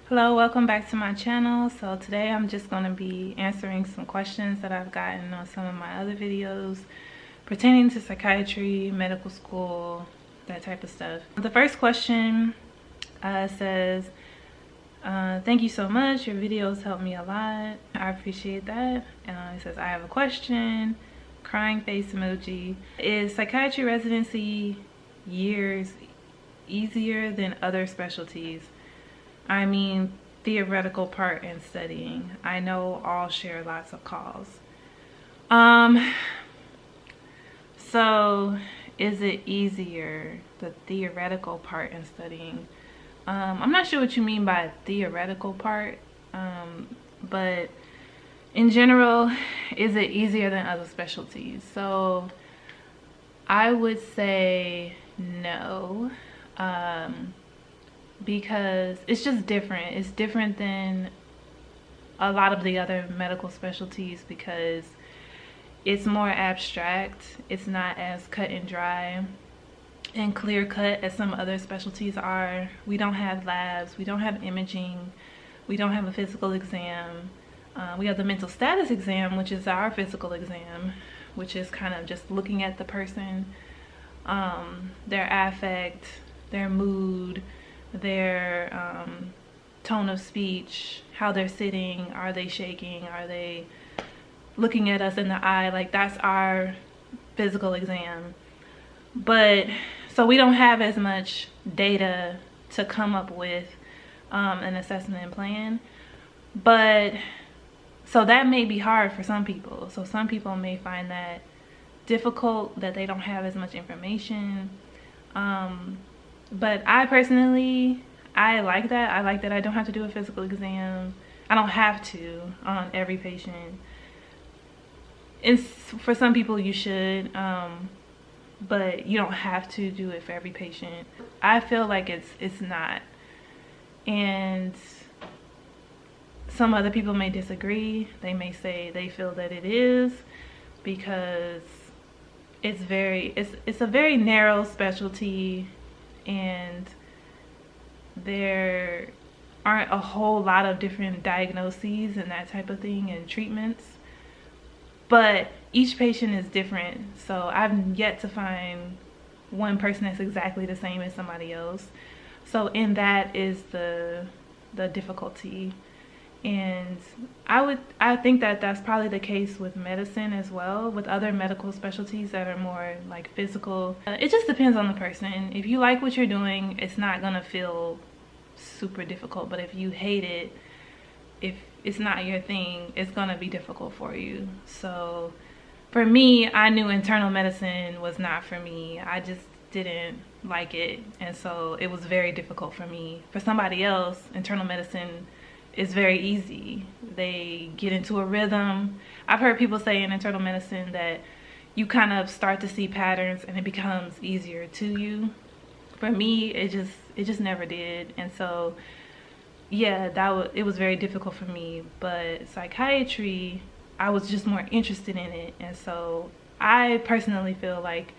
Hello, welcome back to my channel. So today I'm just going to be answering some questions that I've gotten on some of my other videos pertaining to psychiatry, medical school, that type of stuff. The first question says, thank you so much, your videos help me a lot. I appreciate that. It says, I have a question, crying face emoji. Is psychiatry residency years easier than other specialties? I mean, theoretical part in studying. I know all share lots of calls. So is it easier, the theoretical part in studying? I'm not sure what you mean by theoretical part, but in general, is it easier than other specialties? So I would say no. Because it's just different. It's different than a lot of the other medical specialties because it's more abstract. It's not as cut and dry and clear cut as some other specialties are. We don't have labs, we don't have imaging, we don't have a physical exam. We have the mental status exam, which is our physical exam, which is kind of just looking at the person, their affect, their mood, their tone of speech, how they're sitting, are they shaking, are they looking at us in the eye. Like, that's our physical exam. But so we don't have as much data to come up with an assessment plan. But so that may be hard for some people. So some people may find that difficult, that they don't have as much information. But I personally, I like that. I like that I don't have to do a physical exam. I don't have to on every patient. And for some people you should, but you don't have to do it for every patient. I feel like it's not. And some other people may disagree. They may say they feel that it is because it's a very narrow specialty, and there aren't a whole lot of different diagnoses and that type of thing and treatments, but each patient is different. So I've yet to find one person that's exactly the same as somebody else. So in that is the difficulty. And I think that that's probably the case with medicine as well, with other medical specialties that are more like physical. It just depends on the person. If you like what you're doing, it's not gonna feel super difficult. But if you hate it, if it's not your thing, it's gonna be difficult for you. So for me, I knew internal medicine was not for me. I just didn't like it, and so it was very difficult for me. For somebody else, internal medicine is very easy. They get into a rhythm. I've heard people say in internal medicine that you kind of start to see patterns and it becomes easier to you. For me, it just never did. And so yeah, it was very difficult for me. But psychiatry, I was just more interested in it, and so I personally feel like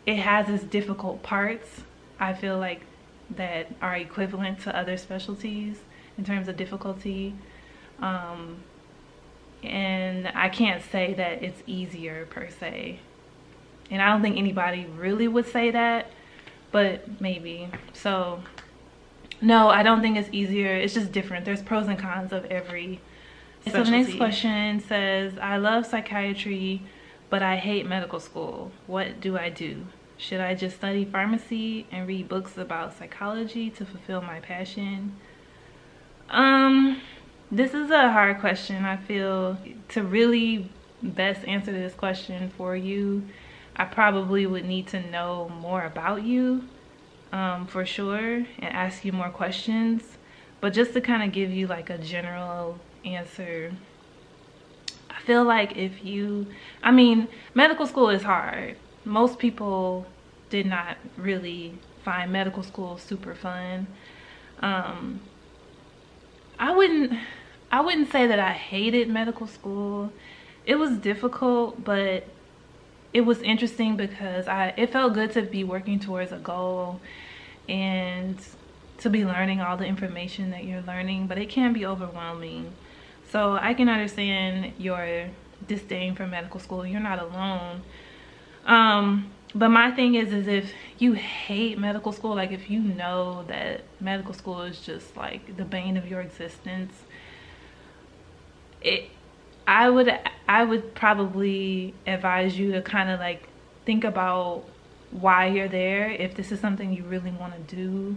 it has its difficult parts. I feel like that are equivalent to other specialties in terms of difficulty, and I can't say that it's easier per se, and I don't think anybody really would say that, but maybe. So no, I don't think it's easier. It's just different. There's pros and cons of every specialty. So the next question says, I love psychiatry, but I hate medical school. What do I do? Should I just study pharmacy and read books about psychology to fulfill my passion? This is a hard question. I feel to really best answer this question for you, I probably would need to know more about you, for sure, and ask you more questions. But just to kind of give you like a general answer, I feel like medical school is hard. Most people did not really find medical school super fun. I wouldn't say that I hated medical school. It was difficult, but it was interesting because it felt good to be working towards a goal, and to be learning all the information that you're learning, but it can be overwhelming. So I can understand your disdain for medical school. You're not alone. But my thing is if you hate medical school, like if you know that medical school is just like the bane of your existence, I would probably advise you to kind of like think about why you're there, if this is something you really want to do,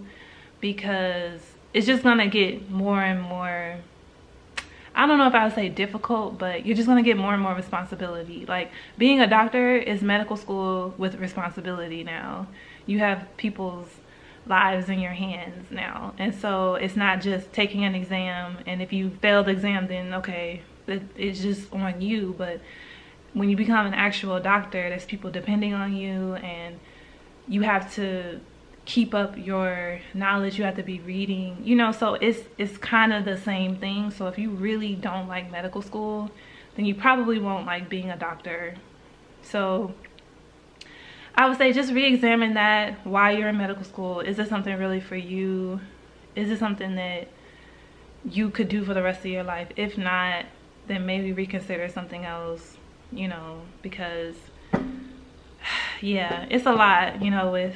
because it's just gonna get more and more, I don't know if I would say difficult, but you're just gonna get more and more responsibility. Like being a doctor is medical school with responsibility now. You have people's lives in your hands now. And so it's not just taking an exam, and if you fail the exam, then okay, it's just on you. But when you become an actual doctor, there's people depending on you, and you have to keep up your knowledge. You have to be reading, you know, so it's kind of the same thing. So if you really don't like medical school, then you probably won't like being a doctor. So I would say just re-examine that while you're in medical school. Is it something really for you? Is it something that you could do for the rest of your life? If not, then maybe reconsider something else, you know, because yeah, it's a lot, you know, with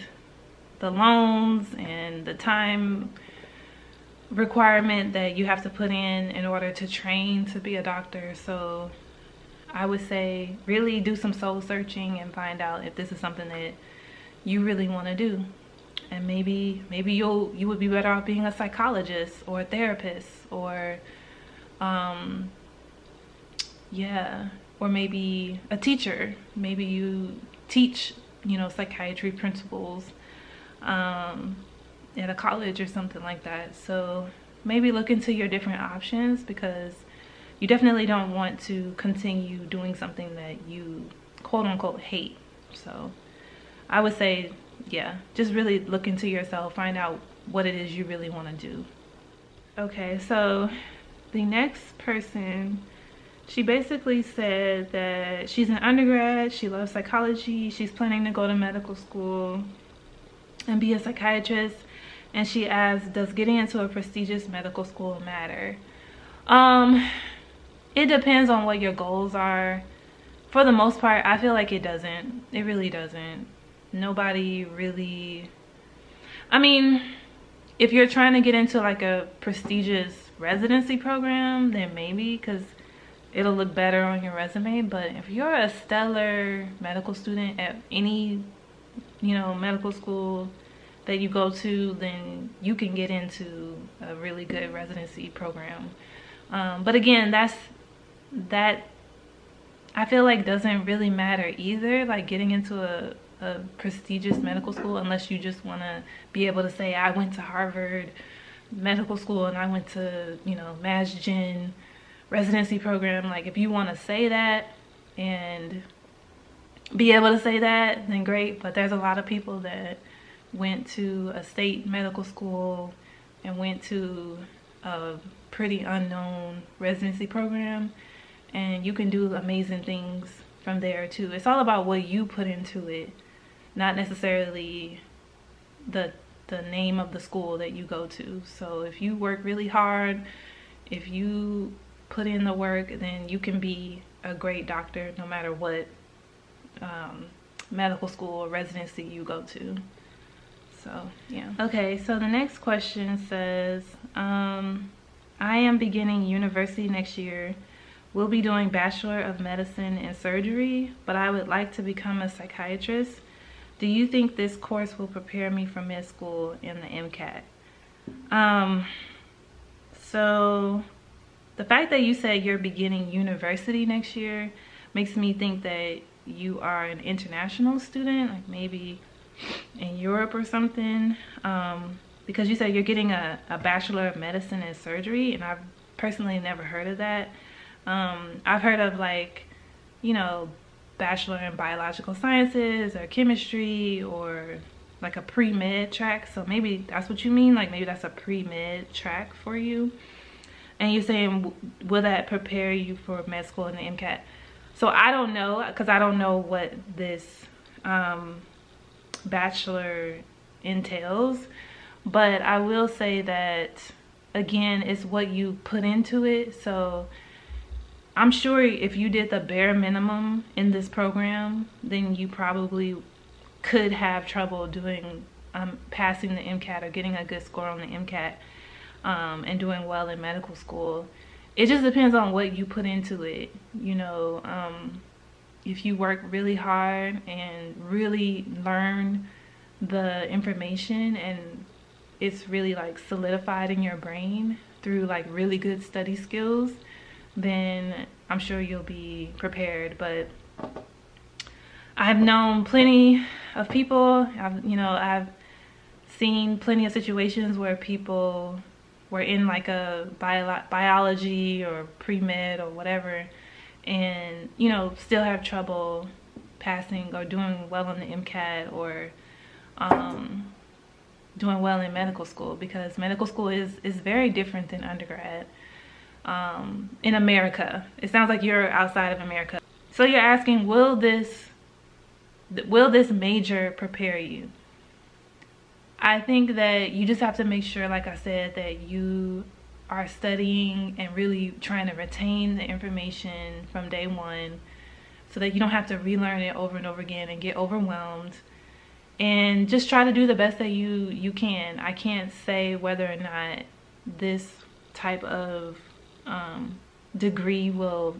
the loans and the time requirement that you have to put in order to train to be a doctor. So I would say really do some soul searching and find out if this is something that you really want to do. And maybe you would be better off being a psychologist or a therapist, or yeah, or maybe a teacher. Maybe you teach, you know, psychiatry principles at a college or something like that. So maybe look into your different options, because you definitely don't want to continue doing something that you quote unquote hate. So I would say, yeah, just really look into yourself, find out what it is you really want to do. Okay, so the next person, she basically said that she's an undergrad, she loves psychology, she's planning to go to medical school and be a psychiatrist, and she asks, does getting into a prestigious medical school matter? It depends on what your goals are. For the most part, I feel like it doesn't. It really doesn't. Nobody really, I mean, if you're trying to get into like a prestigious residency program, then maybe, because it'll look better on your resume. But if you're a stellar medical student at any, you know, medical school that you go to, then you can get into a really good residency program. But again, that I feel like doesn't really matter either, like getting into a prestigious medical school, unless you just want to be able to say, I went to Harvard medical school and I went to, you know, Mass Gen residency program. Like if you want to say that and be able to say that, then great. But there's a lot of people that went to a state medical school and went to a pretty unknown residency program, and you can do amazing things from there too. It's all about what you put into it, not necessarily the name of the school that you go to. So if you work really hard, if you put in the work, then you can be a great doctor no matter what medical school or residency you go to. So yeah. Okay, so the next question says, I am beginning university next year. We'll be doing Bachelor of Medicine and Surgery, but I would like to become a psychiatrist. Do you think this course will prepare me for med school and the Mcat? So the fact that you said you're beginning university next year makes me think that you are an international student, like maybe in Europe or something, because you said you're getting a Bachelor of Medicine and Surgery, and I've personally never heard of that. I've heard of, like, you know, Bachelor in Biological Sciences or Chemistry, or like a pre-med track. So maybe that's what you mean, like maybe that's a pre-med track for you. And you're saying, will that prepare you for med school and the Mcat? So I don't know, because I don't know what this bachelor entails, But I will say that, again, it's what you put into it. So I'm sure if you did the bare minimum in this program, then you probably could have trouble doing passing the MCAT or getting a good score on the MCAT, and doing well in medical school. It just depends on what you put into it. You know, if you work really hard and really learn the information, and it's really like solidified in your brain through like really good study skills, then I'm sure you'll be prepared. But I've known plenty of people, I've seen plenty of situations where people were in like a biology or pre-med or whatever, and still have trouble passing or doing well on the MCAT, or doing well in medical school, because medical school is very different than undergrad in America. It sounds like you're outside of America. So you're asking, will this major prepare you? I think that you just have to make sure, like I said, that you are studying and really trying to retain the information from day one, so that you don't have to relearn it over and over again and get overwhelmed. And just try to do the best that you can. I can't say whether or not this type of degree will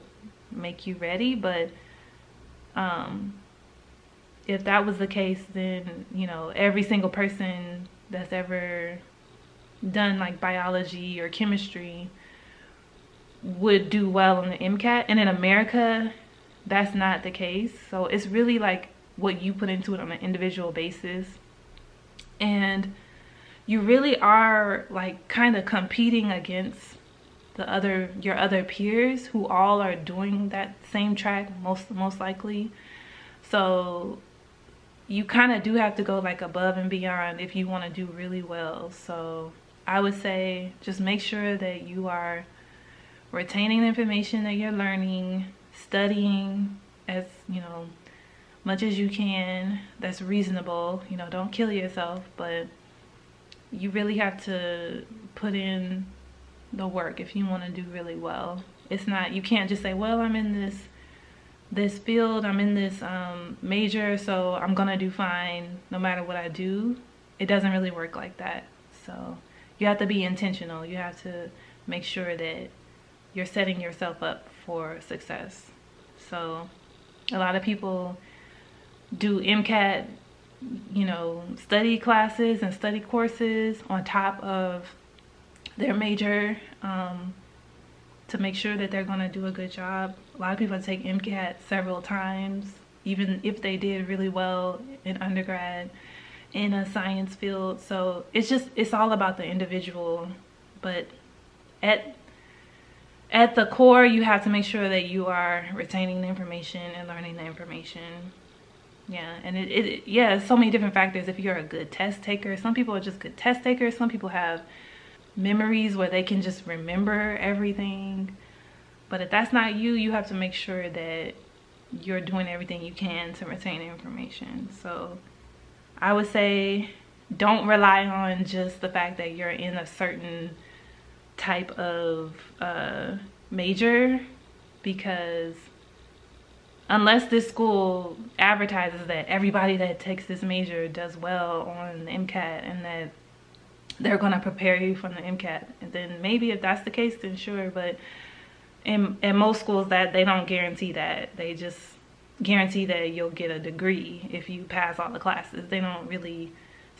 make you ready, but if that was the case, then every single person that's ever done like biology or chemistry would do well on the MCAT. And in America, that's not the case. So it's really like what you put into it on an individual basis, and you really are like kind of competing against your other peers who all are doing that same track most likely. So you kind of do have to go like above and beyond if you want to do really well. So I would say just make sure that you are retaining the information that you're learning, studying as much as you can. That's reasonable. Don't kill yourself, but you really have to put in the work if you want to do really well. It's not, you can't just say, well, I'm in this field, I'm in this major, so I'm gonna do fine no matter what I do. It doesn't really work like that. So you have to be intentional. You have to make sure that you're setting yourself up for success. So a lot of people do MCAT, study classes and study courses on top of their major, to make sure that they're going to do a good job. A lot of people take MCAT several times, even if they did really well in undergrad in a science field. So it's all about the individual. But at the core, you have to make sure that you are retaining the information and learning the information. Yeah, and it's so many different factors. If you're a good test taker, some people are just good test takers. Some people have memories where they can just remember everything. But if that's not you, you have to make sure that you're doing everything you can to retain the information. So I would say don't rely on just the fact that you're in a certain type of major, because unless this school advertises that everybody that takes this major does well on the MCAT and that they're going to prepare you from the MCAT, and then maybe if that's the case, then sure. But in most schools, that they don't guarantee that. They just guarantee that you'll get a degree if you pass all the classes. They don't really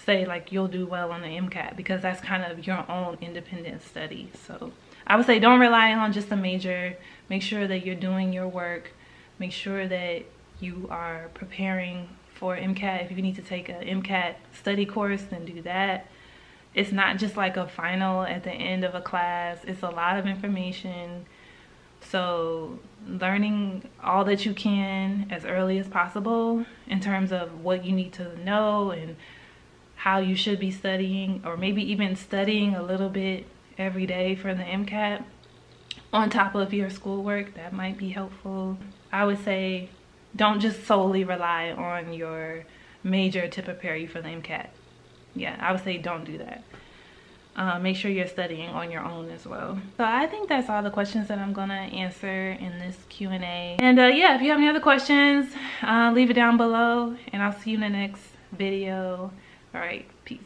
say like you'll do well on the MCAT, because that's kind of your own independent study. So I would say don't rely on just a major. Make sure that you're doing your work. Make sure that you are preparing for MCAT. If you need to take an MCAT study course, then do that. It's not just like a final at the end of a class. It's a lot of information. So learning all that you can as early as possible in terms of what you need to know and how you should be studying, or maybe even studying a little bit every day for the MCAT on top of your schoolwork, that might be helpful. I would say don't just solely rely on your major to prepare you for the MCAT. yeah, I would say don't do that. Make sure you're studying on your own as well. So I think that's all the questions that I'm gonna answer in this Q&A. And yeah, if you have any other questions, leave it down below, and I'll see you in the next video. All right, peace.